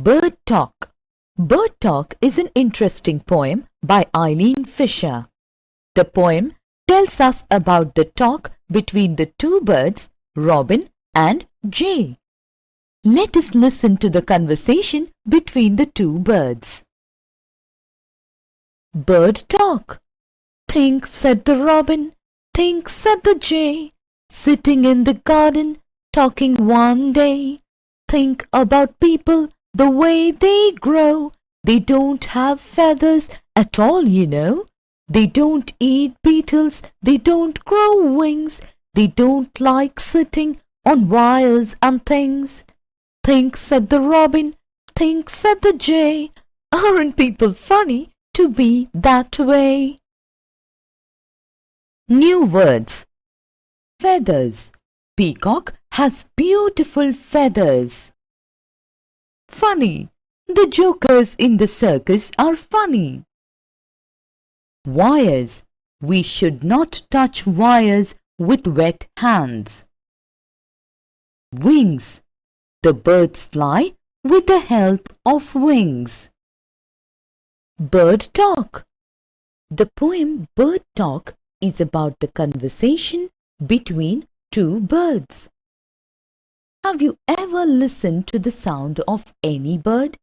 Bird Talk. Bird Talk is an interesting poem by Aileen Fisher. The poem tells us about the talk between the two birds, Robin and Jay. Let us listen to the conversation between the two birds. Bird Talk. Think, said the robin, think, said the jay, sitting in the garden, talking one day. Think about people, the way they grow. They don't have feathers at all, you know. They don't eat beetles, they don't grow wings. They don't like sitting on wires and things. Think, said the robin, think, said the jay. Aren't people funny to be that way? New words. Feathers. Peacock has beautiful feathers. Funny. The jokers in the circus are funny. Wires. We should not touch wires with wet hands. Wings. The birds fly with the help of wings. Bird Talk. The poem Bird Talk is about the conversation between two birds. Have you ever listened to the sound of any bird?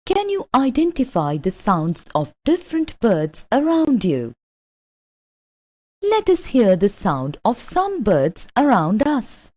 Can you identify the sounds of different birds around you? Let us hear the sound of some birds around us.